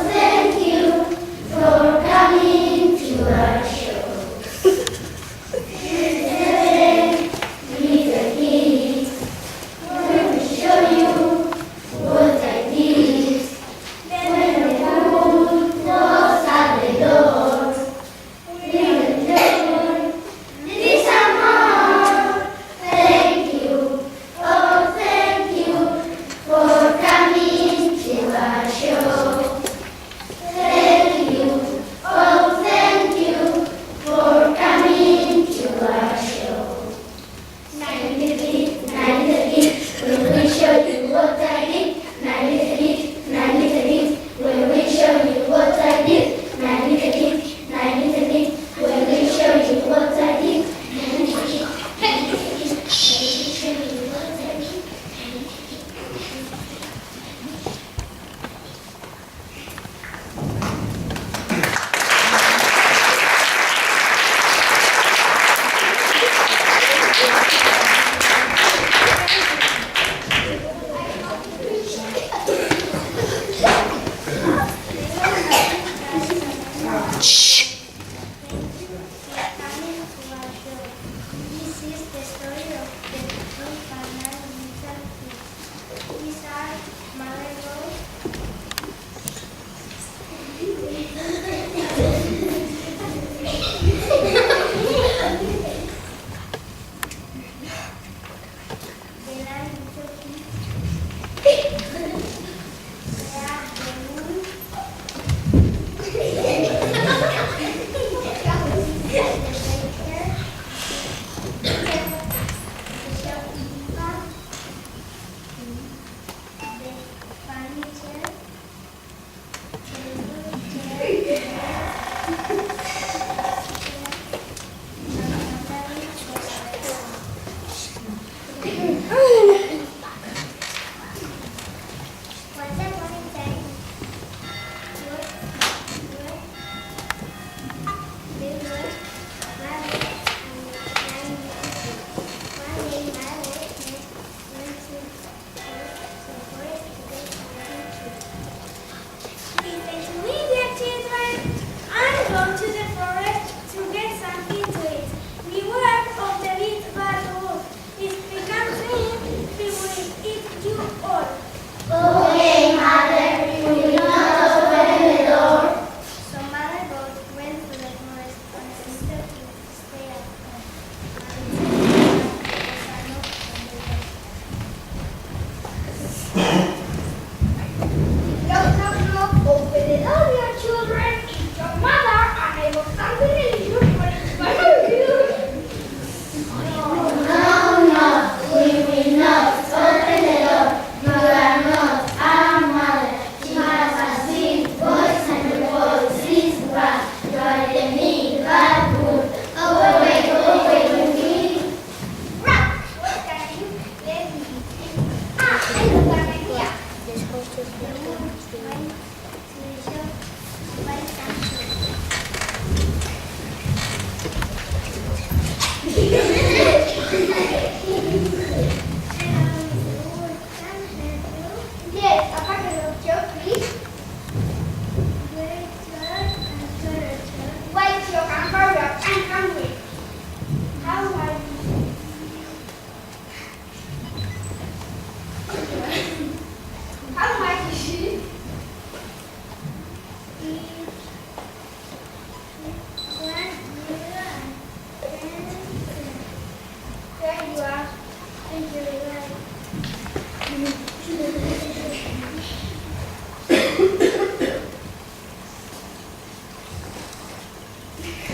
Thank you for coming to our show.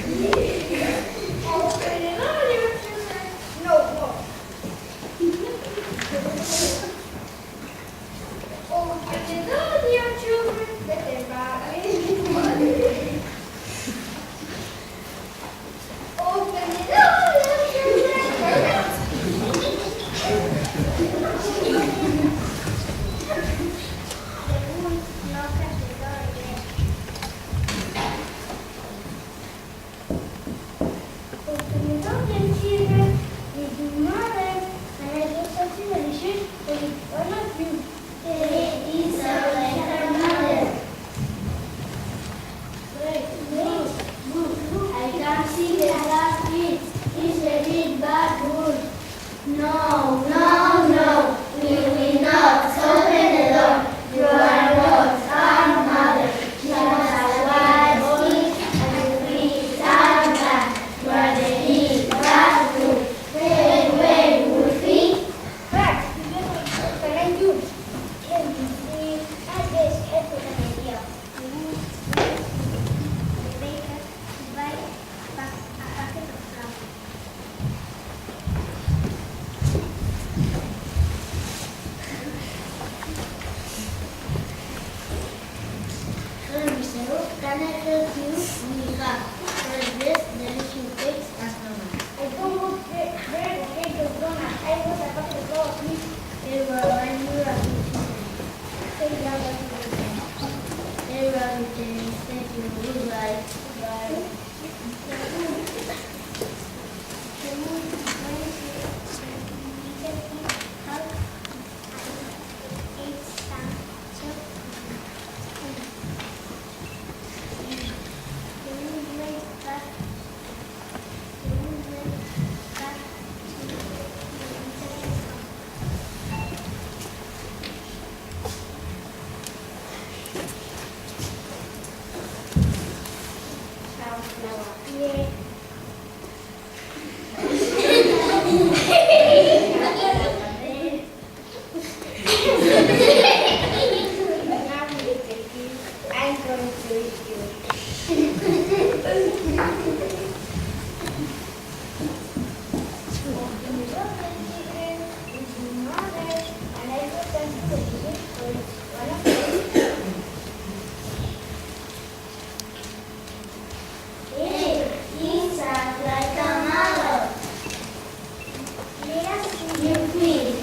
Open it all, your children. No, no. Open it all, your children. Let them rock in money. Open it all, your children. No, no, no, we will not open the door. You are not our mother. You must wild eat and free our back. You are the heat, that food. Where would we? But, can I do? Can you see? I guess I put an idea. The baker buy a packet of flour. Can I help you? We have for this delicious cakes and donuts. I don't want bread or cake or donut. I want a packet of flour, please. They will when you are Say that what you want. They will return. Thank you. Goodbye. Bye. Yeah. Now we take you. I'm going to eat you. Hey, he sounds like a mother. You please.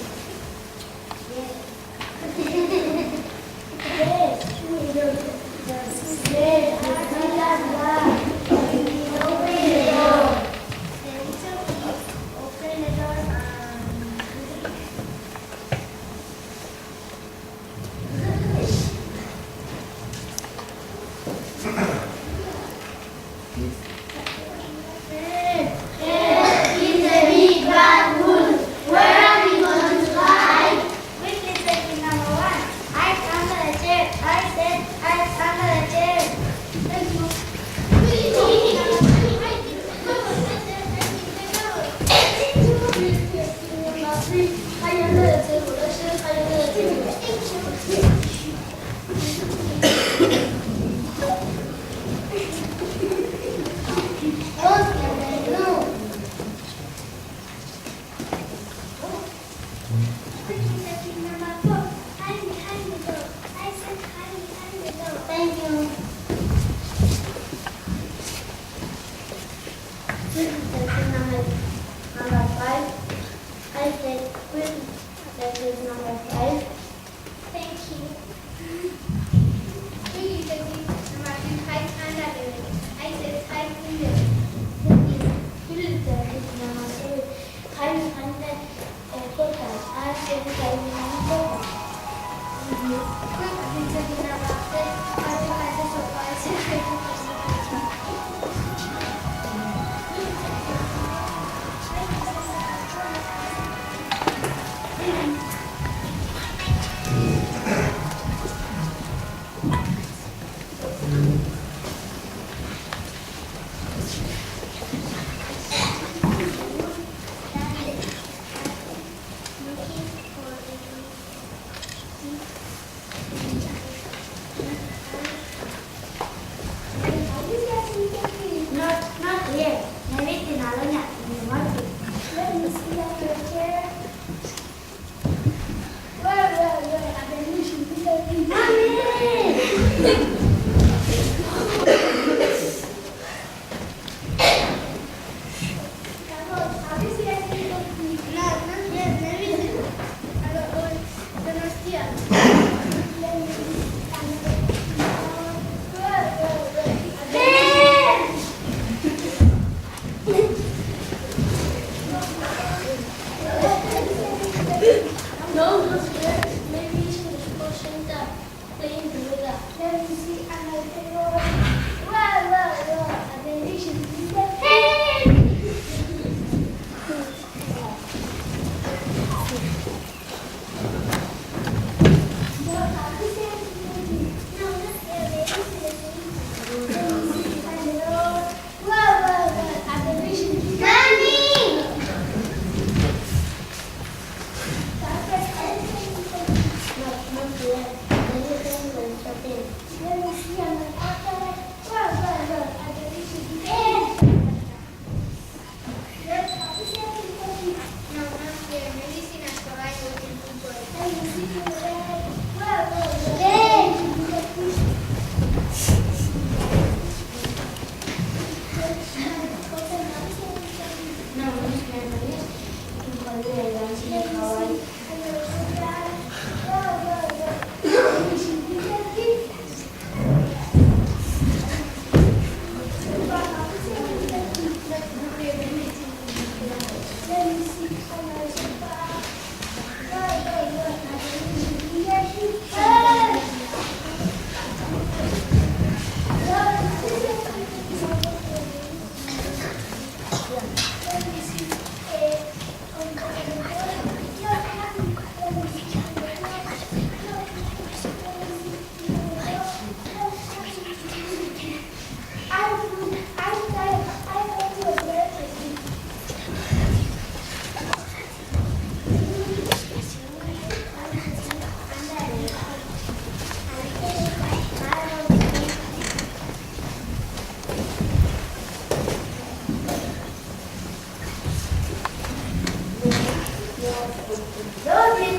Thank you. This is section number 5. I said, this is section number 5. Thank you. Please take me to my height and I said height in the This is section number 8. I said,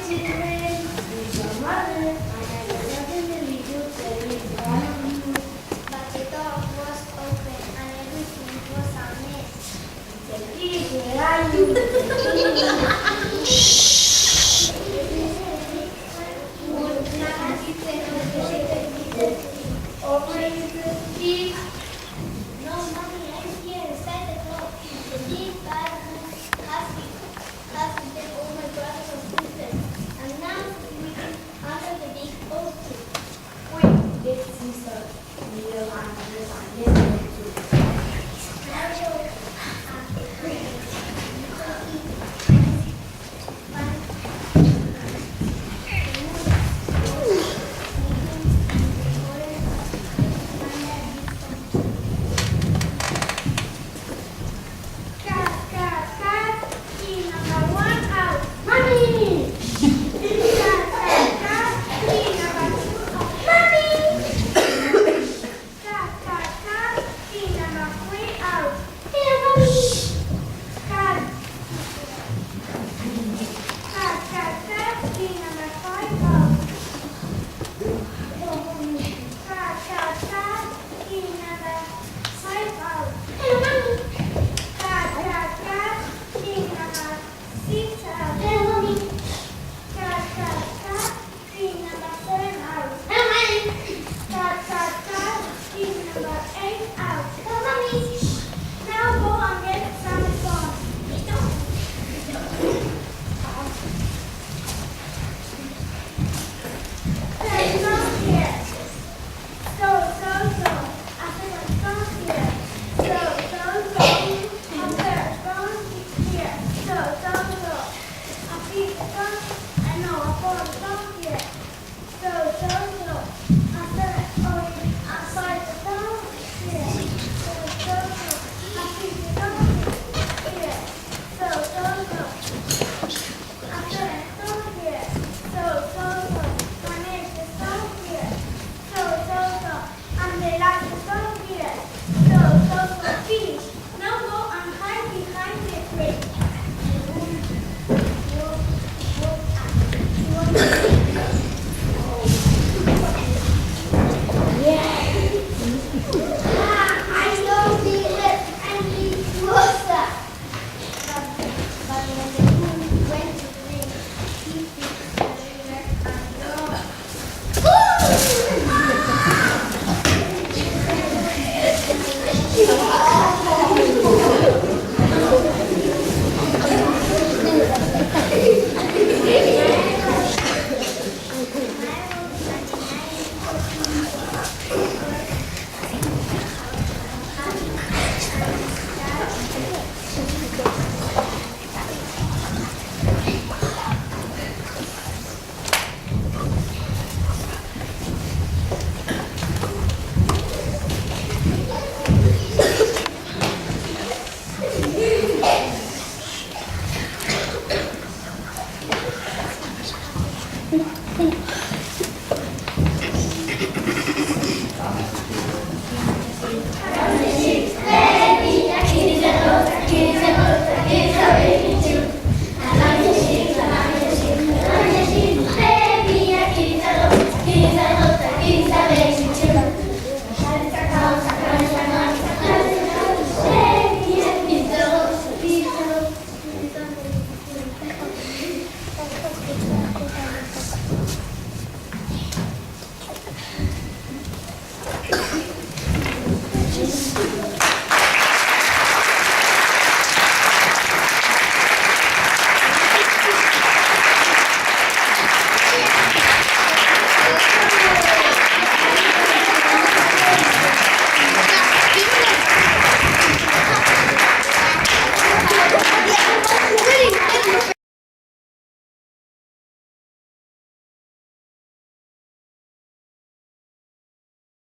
children, with your mother. I had a suddenly to tell you all of you. But the door was open and everything was a mess. Please, where are you? No, mommy, I'm here inside the door. The big bad has eaten all my brothers and sisters, and now it's sleeping under the big oak tree. Wait, big sister. Neither one of us are listening to. Mario,